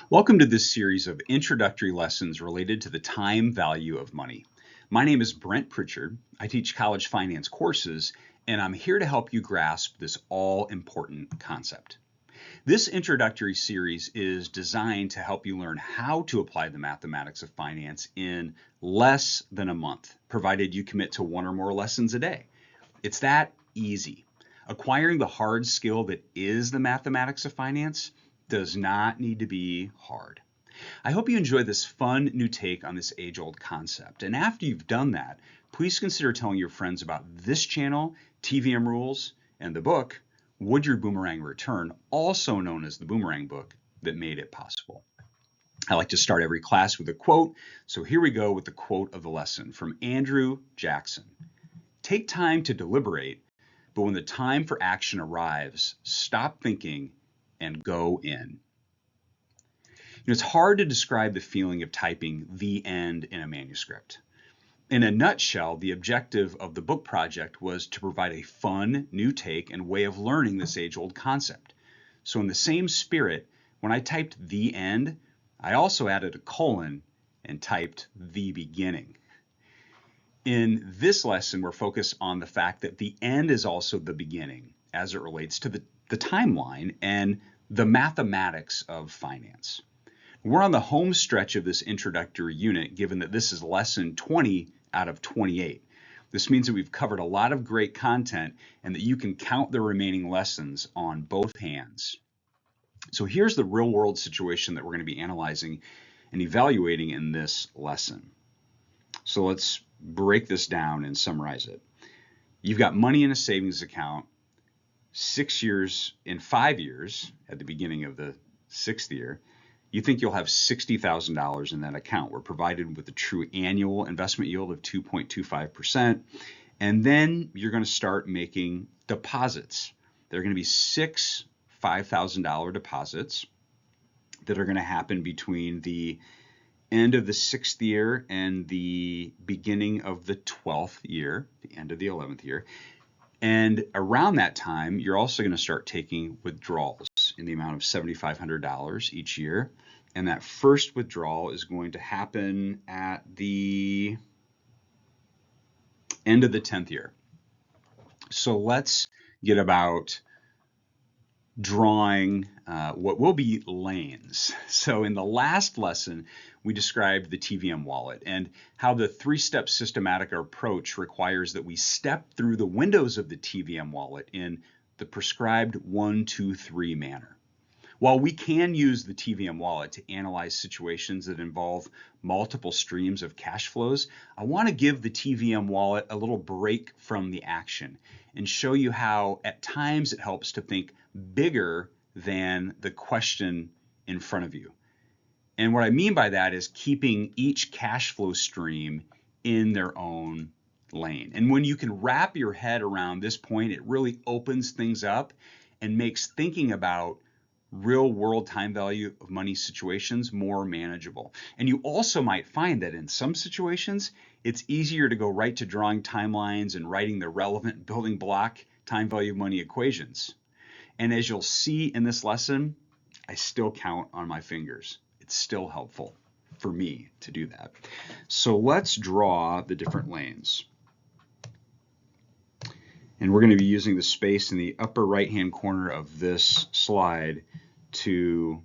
Welcome to this series of introductory lessons related to the time value of money. My name is Brent Pritchard. I teach college finance courses, and I'm here to help you grasp this all-important concept. This introductory series is designed to help you learn how to apply the mathematics of finance in less than a month, provided you commit to one or more lessons a day. It's that easy. Acquiring the hard skill that is the mathematics of finance does not need to be hard. I hope you enjoy this fun new take on this age-old concept. And after you've done that, please consider telling your friends about this channel, TVM Rules, and the book, Would Your Boomerang Return, also known as the Boomerang Book, that made it possible. I like to start every class with a quote, so here we go with the quote of the lesson from Andrew Jackson. Take time to deliberate, but when the time for action arrives, stop thinking and go in. It's hard to describe the feeling of typing the end in a manuscript. In a nutshell, the objective of the book project was to provide a fun, new take and way of learning this age-old concept. So in the same spirit, when I typed the end, I also added a colon and typed the beginning. In this lesson, we're focused on the fact that the end is also the beginning as it relates to the timeline and the mathematics of finance. We're on the home stretch of this introductory unit, given that this is lesson 20 out of 28. This means that we've covered a lot of great content and that you can count the remaining lessons on both hands. So here's the real-world situation that we're going to be analyzing and evaluating in this lesson. So let's break this down and summarize it. You've got money in a savings account, 6 years, in 5 years, at the beginning of the 6th year, you think you'll have $60,000 in that account. We're provided with a true annual investment yield of 2.25%. And then you're going to start making deposits. There are going to be 6 $5,000 deposits that are going to happen between the end of the 6th year and the beginning of the 12th year, the end of the 11th year. And around that time, you're also going to start taking withdrawals in the amount of $7,500 each year. And that first withdrawal is going to happen at the end of the 10th year. So let's get about drawing what will be lanes. So in the last lesson, we described the TVM wallet and how the three-step systematic approach requires that we step through the windows of the TVM wallet in the prescribed 1, 2, 3 manner. While we can use the TVM wallet to analyze situations that involve multiple streams of cash flows, I want to give the TVM wallet a little break from the action and show you how at times it helps to think bigger than the question in front of you. And what I mean by that is keeping each cash flow stream in their own lane. And when you can wrap your head around this point, it really opens things up and makes thinking about real world time value of money situations more manageable. And you also might find that in some situations, it's easier to go right to drawing timelines and writing the relevant building block time value of money equations. And as you'll see in this lesson, I still count on my fingers. It's still helpful for me to do that. So let's draw the different lanes. And we're going to be using the space in the upper right-hand corner of this slide to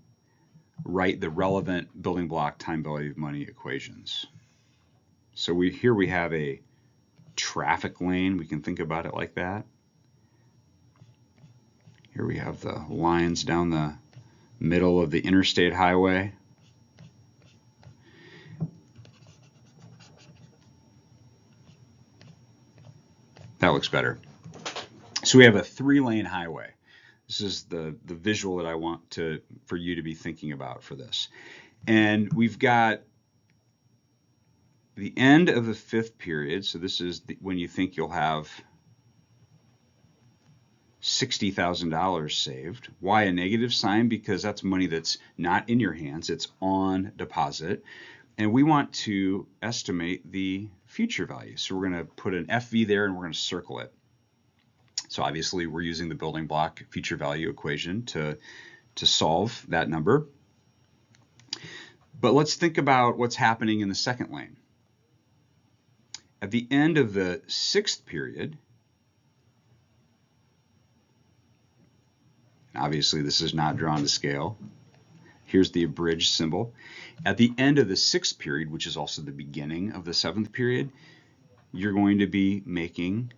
write the relevant building block time value of money equations. So here we have a traffic lane. We can think about it like that. Here we have the lines down the middle of the interstate highway. That looks better. So we have a 3-lane highway. This is the visual that I want for you to be thinking about for this. And we've got the end of the 5th period. So this is when you think you'll have $60,000 saved. Why a negative sign? Because that's money that's not in your hands. It's on deposit. And we want to estimate the future value. So we're going to put an FV there and we're going to circle it. So obviously we're using the building block future value equation to solve that number. But let's think about what's happening in the second lane. At the end of the 6th period, obviously this is not drawn to scale. Here's the abridged symbol. At the end of the 6th period, which is also the beginning of the 7th period, you're going to be making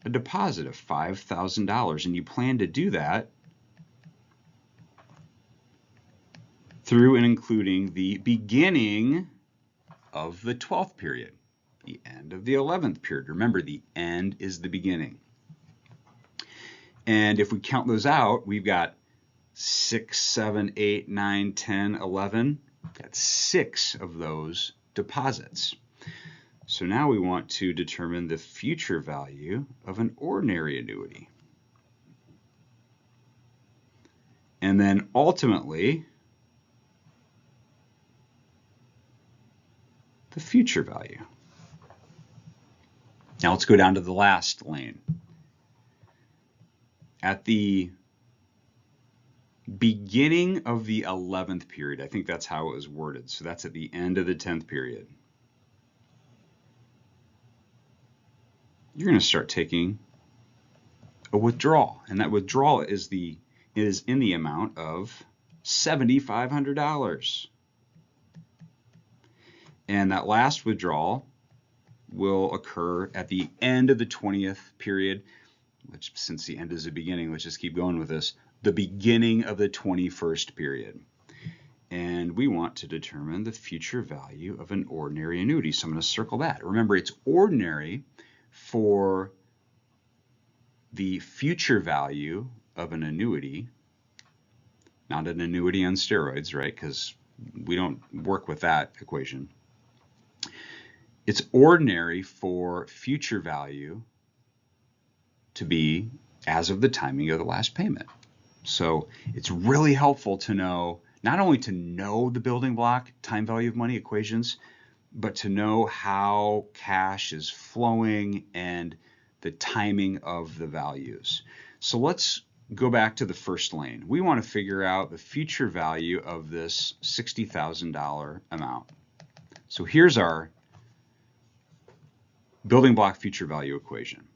a deposit of $5,000, and you plan to do that through and including the beginning of the 12th period, the end of the 11th period. Remember, the end is the beginning. And if we count those out, we've got 6, 7, 8, 9, 10, 11. That's 6 of those deposits. So now we want to determine the future value of an ordinary annuity. And then ultimately, the future value. Now let's go down to the last lane. At the beginning of the 11th period, I think that's how it was worded, so that's at the end of the 10th period, you're going to start taking a withdrawal, and that withdrawal is in the amount of $7,500. And that last withdrawal will occur at the end of the 20th period, which, since the end is the beginning, let's just keep going with this, the beginning of the 21st period. And we want to determine the future value of an ordinary annuity, so I'm going to circle that. Remember, it's ordinary for the future value of an annuity, not an annuity on steroids, right? Because we don't work with that equation. It's ordinary for future value to be as of the timing of the last payment. So it's really helpful to know, not only to know the building block time value of money equations, but to know how cash is flowing and the timing of the values. So let's go back to the first lane. We want to figure out the future value of this $60,000 amount. So here's our building block future value equation.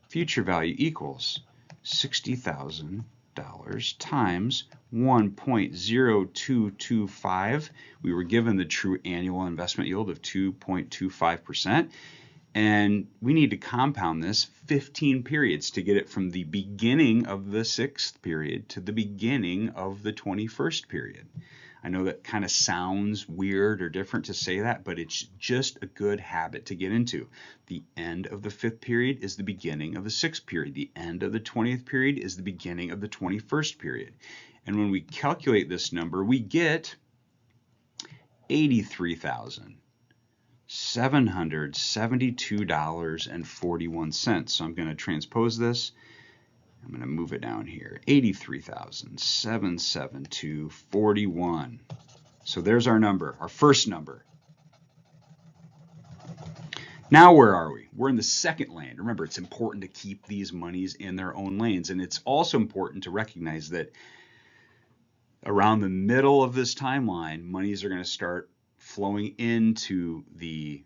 Future value equals $60,000 times 1.0225. We were given the true annual investment yield of 2.25%, and we need to compound this 15 periods to get it from the beginning of the 6th period to the beginning of the 21st period. I know that kind of sounds weird or different to say that, but it's just a good habit to get into. The end of the 5th period is the beginning of the 6th period. The end of the 20th period is the beginning of the 21st period. And when we calculate this number, we get $83,772.41. So I'm going to transpose this. I'm going to move it down here, $83,772.41. So there's our number, our first number. Now where are we? We're in the second lane. Remember, it's important to keep these monies in their own lanes, and it's also important to recognize that around the middle of this timeline, monies are going to start flowing into the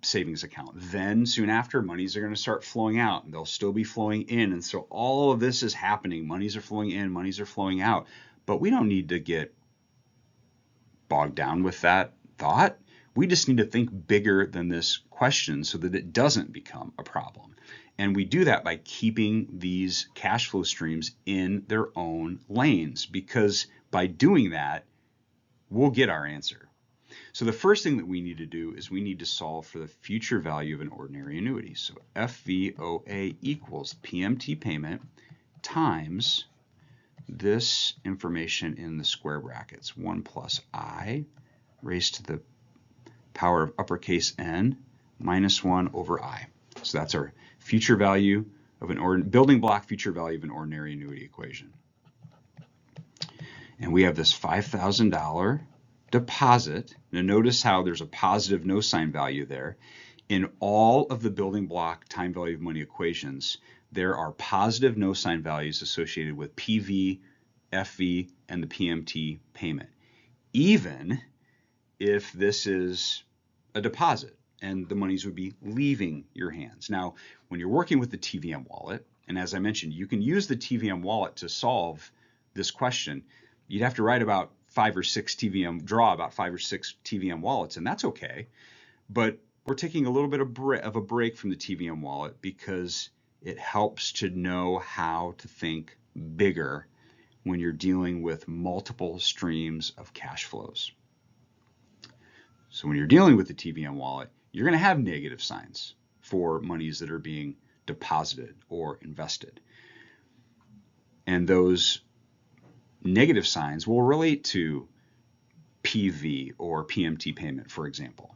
savings account. Then soon after, monies are going to start flowing out, and they'll still be flowing in. And so all of this is happening. Monies are flowing in, monies are flowing out. But we don't need to get bogged down with that thought. We just need to think bigger than this question so that it doesn't become a problem. And we do that by keeping these cash flow streams in their own lanes, because by doing that, we'll get our answer. So the first thing that we need to do is we need to solve for the future value of an ordinary annuity. So FVOA equals PMT payment times this information in the square brackets, 1 plus I raised to the power of uppercase N minus 1 over I. So that's our future value of an building block future value of an ordinary annuity equation. And we have this $5,000 deposit. Now notice how there's a positive no sign value there. In all of the building block time value of money equations, there are positive no sign values associated with PV, FV, and the PMT payment. Even if this is a deposit and the monies would be leaving your hands. Now, when you're working with the TVM wallet, and as I mentioned, you can use the TVM wallet to solve this question. You'd have to write about 5 or 6 TVM, draw about 5 or 6 TVM wallets, and that's okay. But we're taking a little bit of a break from the TVM wallet because it helps to know how to think bigger when you're dealing with multiple streams of cash flows. So when you're dealing with the TVM wallet, you're going to have negative signs for monies that are being deposited or invested. And those negative signs will relate to PV or PMT payment, for example.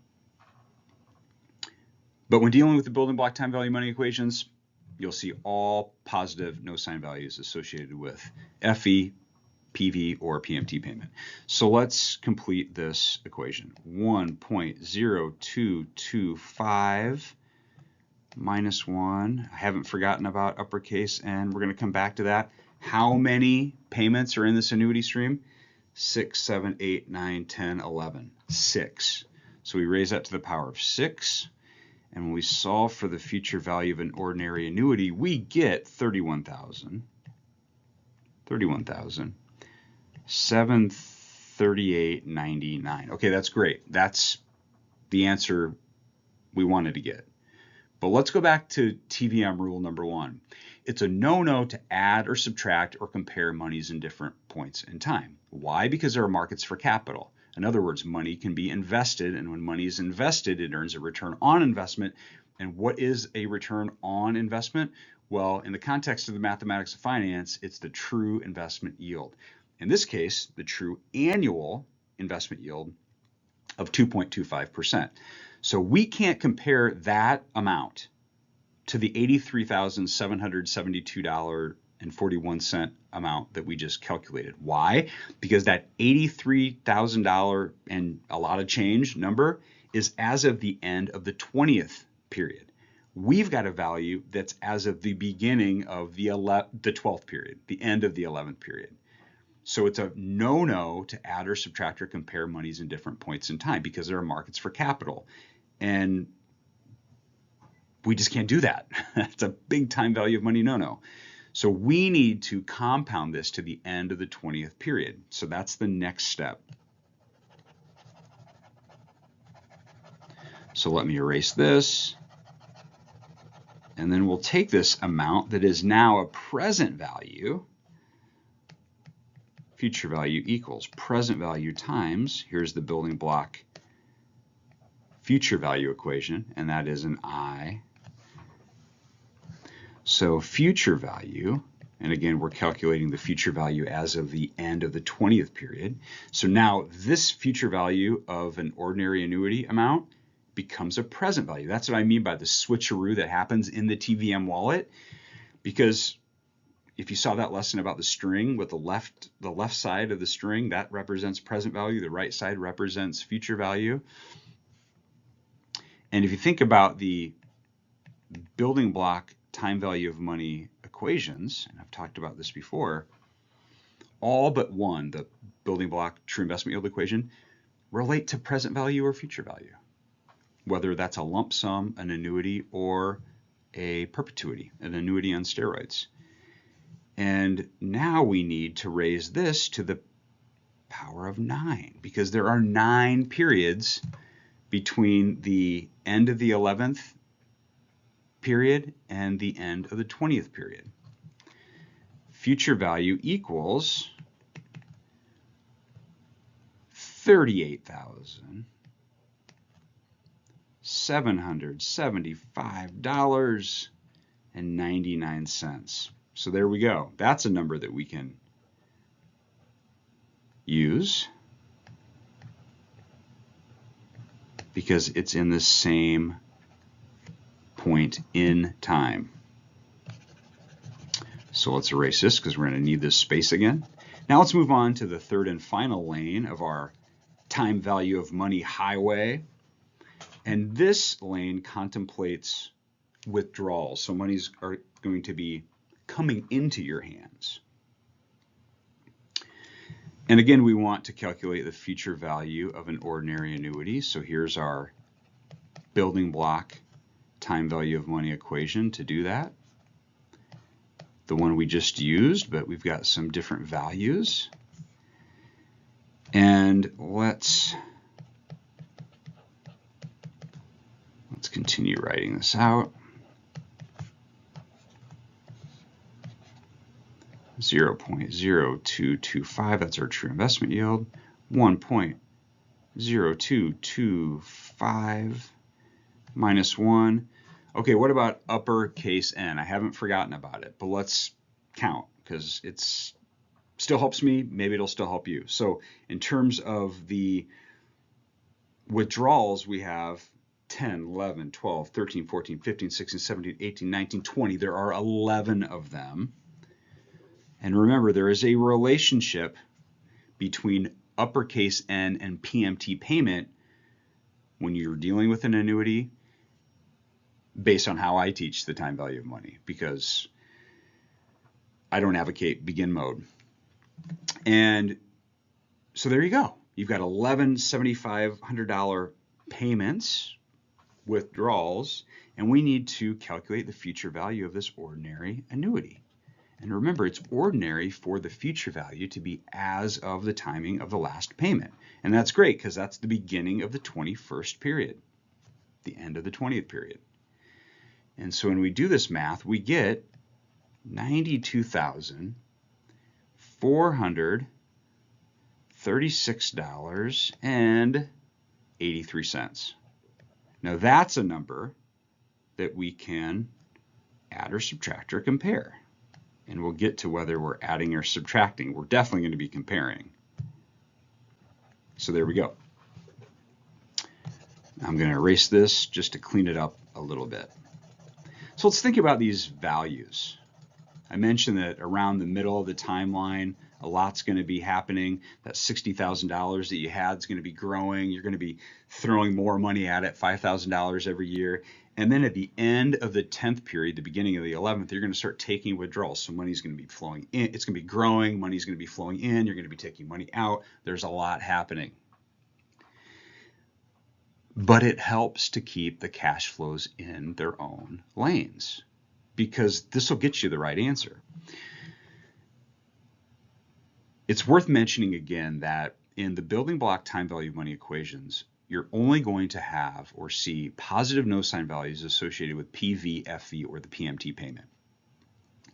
But when dealing with the building block time value money equations, you'll see all positive no sign values associated with FE, PV, or PMT payment. So let's complete this equation. 1.0225 minus 1. I haven't forgotten about uppercase N. We're going to come back to that. How many payments are in this annuity stream? 6, 7, 8, 9, 10, 11. 6. So we raise that to the power of 6. And when we solve for the future value of an ordinary annuity, we get 31,000. 738.99. Okay, that's great. That's the answer we wanted to get. But let's go back to TVM rule number 1. It's a no-no to add or subtract or compare monies in different points in time. Why? Because there are markets for capital. In other words, money can be invested, and when money is invested, it earns a return on investment. And what is a return on investment? Well, in the context of the mathematics of finance, it's the true investment yield. In this case, the true annual investment yield of 2.25%. So we can't compare that amount to the $83,772.41 amount that we just calculated. Why? Because that $83,000 and a lot of change number is as of the end of the 20th period. We've got a value that's as of the beginning of the 12th period, the end of the 11th period. So it's a no-no to add or subtract or compare monies in different points in time because there are markets for capital. And we just can't do that. It's a big time value of money no-no. So we need to compound this to the end of the 20th period. So that's the next step. So let me erase this. And then we'll take this amount that is now a present value. Future value equals present value times, here's the building block future value equation, and that is an I. So future value, and again, we're calculating the future value as of the end of the 20th period. So now this future value of an ordinary annuity amount becomes a present value. That's what I mean by the switcheroo that happens in the TVM wallet, because if you saw that lesson about the string with the left side of the string, that represents present value, the right side represents future value. And if you think about the building block time value of money equations, and I've talked about this before, all but one, the building block true investment yield equation, relate to present value or future value, whether that's a lump sum, an annuity, or a perpetuity, an annuity on steroids. And now we need to raise this to the power of 9 because there are 9 periods between the end of the 11th period and the end of the 20th period. Future value equals $38,775.99. So there we go. That's a number that we can use because it's in the same point in time. So let's erase this because we're going to need this space again. Now let's move on to the third and final lane of our time value of money highway. And this lane contemplates withdrawals. So monies are going to be coming into your hands. And again, we want to calculate the future value of an ordinary annuity. So here's our building block time value of money equation to do that. The one we just used, but we've got some different values. And let's continue writing this out. 0.0225, that's our true investment yield. 1.0225 minus 1. Okay, what about uppercase N? I haven't forgotten about it, but let's count because it's still helps me. Maybe it'll still help you. So in terms of the withdrawals, we have 10, 11, 12, 13, 14, 15, 16, 17, 18, 19, 20. There are 11 of them. And remember, there is a relationship between uppercase N and PMT payment when you're dealing with an annuity based on how I teach the time value of money, because I don't advocate begin mode. And so there you go. You've got 11 $7,500 payments, withdrawals, and we need to calculate the future value of this ordinary annuity. And remember, it's ordinary for the future value to be as of the timing of the last payment. And that's great because that's the beginning of the 21st period, the end of the 20th period. And so when we do this math, we get $92,436.83. Now that's a number that we can add or subtract or compare. And we'll get to whether we're adding or subtracting. We're definitely going to be comparing. So there we go. I'm going to erase this just to clean it up a little bit. So let's think about these values. I mentioned that around the middle of the timeline, a lot's going to be happening. That $60,000 that you had is going to be growing. You're going to be throwing more money at it, $5,000 every year. And then at the end of the 10th period, the beginning of the 11th, you're going to start taking withdrawals. So money's going to be flowing in. It's going to be growing. Money's going to be flowing in. You're going to be taking money out. There's a lot happening. But it helps to keep the cash flows in their own lanes, because this will get you the right answer. It's worth mentioning again that in the building block time value of money equations, you're only going to have or see positive no sign values associated with PV, FV, or the PMT payment.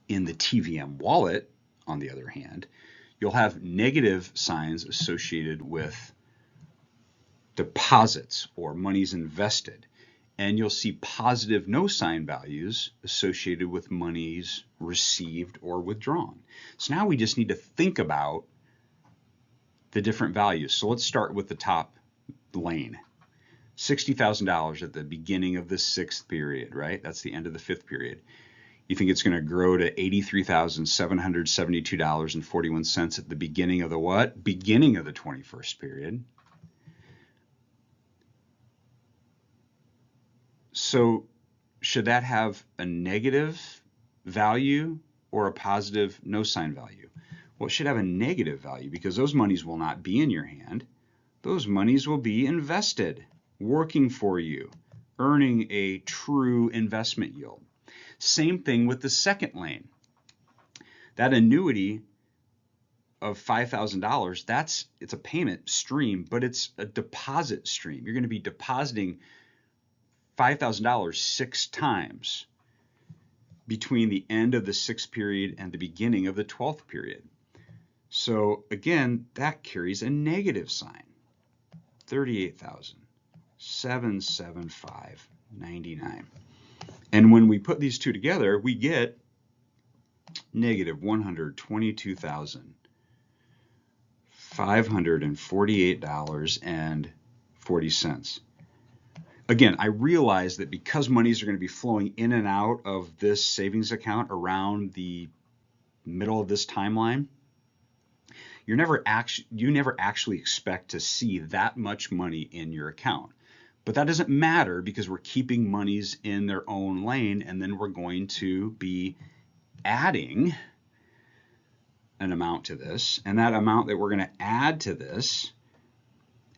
In the TVM wallet, on the other hand, you'll have negative signs associated with deposits or monies invested. And you'll see positive no sign values associated with monies received or withdrawn. So now we just need to think about the different values. So let's start with the top lane. $60,000 at the beginning of the 6th period, right? That's the end of the 5th period. You think it's going to grow to $83,772.41 at the beginning of the what? Beginning of the 21st period. So should that have a negative value or a positive no sign value? Well, it should have a negative value because those monies will not be in your hand. Those monies will be invested, working for you, earning a true investment yield. Same thing with the second lane. That annuity of $5,000, it's a payment stream, but it's a deposit stream. You're going to be depositing $5,000 6 times between the end of the 6th period and the beginning of the 12th period. So again, that carries a negative sign. $38,775.99. And when we put these two together, we get negative $122,548.40. Again, I realize that because monies are going to be flowing in and out of this savings account around the middle of this timeline, you never actually expect to see that much money in your account. But that doesn't matter because we're keeping monies in their own lane, and then we're going to be adding an amount to this, and that amount that we're going to add to this,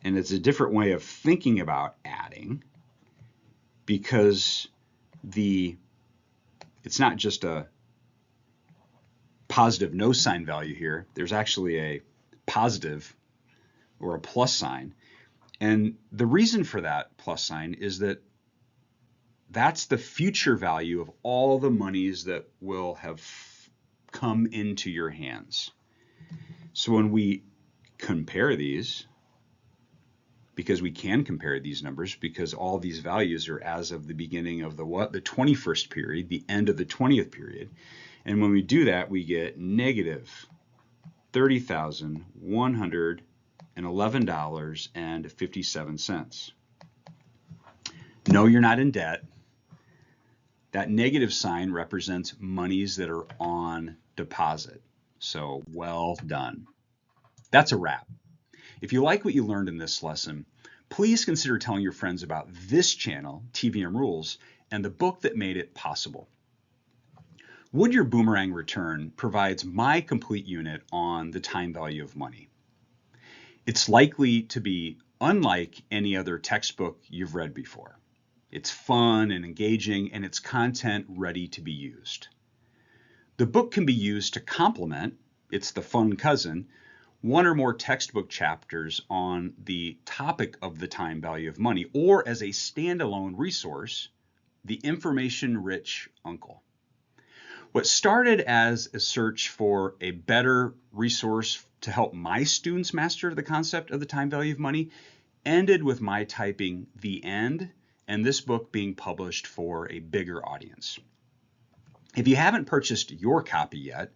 and it's a different way of thinking about adding, because it's not just a positive no sign value here. There's actually a positive or a plus sign. And the reason for that plus sign is that that's the future value of all the monies that will have come into your hands. So when we compare these, because we can compare these numbers because all these values are as of the beginning of the 21st period, the end of the 20th period. And when we do that, we get negative $30,111.57. No, you're not in debt. That negative sign represents monies that are on deposit. So well done. That's a wrap. If you like what you learned in this lesson, please consider telling your friends about this channel, TVM Rules, and the book that made it possible. Would Your Boomerang Return provides my complete unit on the time value of money. It's likely to be unlike any other textbook you've read before. It's fun and engaging, and its content ready to be used. The book can be used to complement, it's the fun cousin, one or more textbook chapters on the topic of the time value of money, or as a standalone resource, the information-rich uncle. What started as a search for a better resource to help my students master the concept of the time value of money ended with my typing "the end" and this book being published for a bigger audience. If you haven't purchased your copy yet,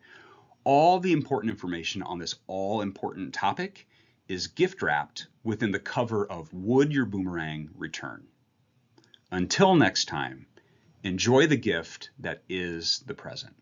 all the important information on this all-important topic is gift-wrapped within the cover of Would Your Boomerang Return? Until next time, enjoy the gift that is the present.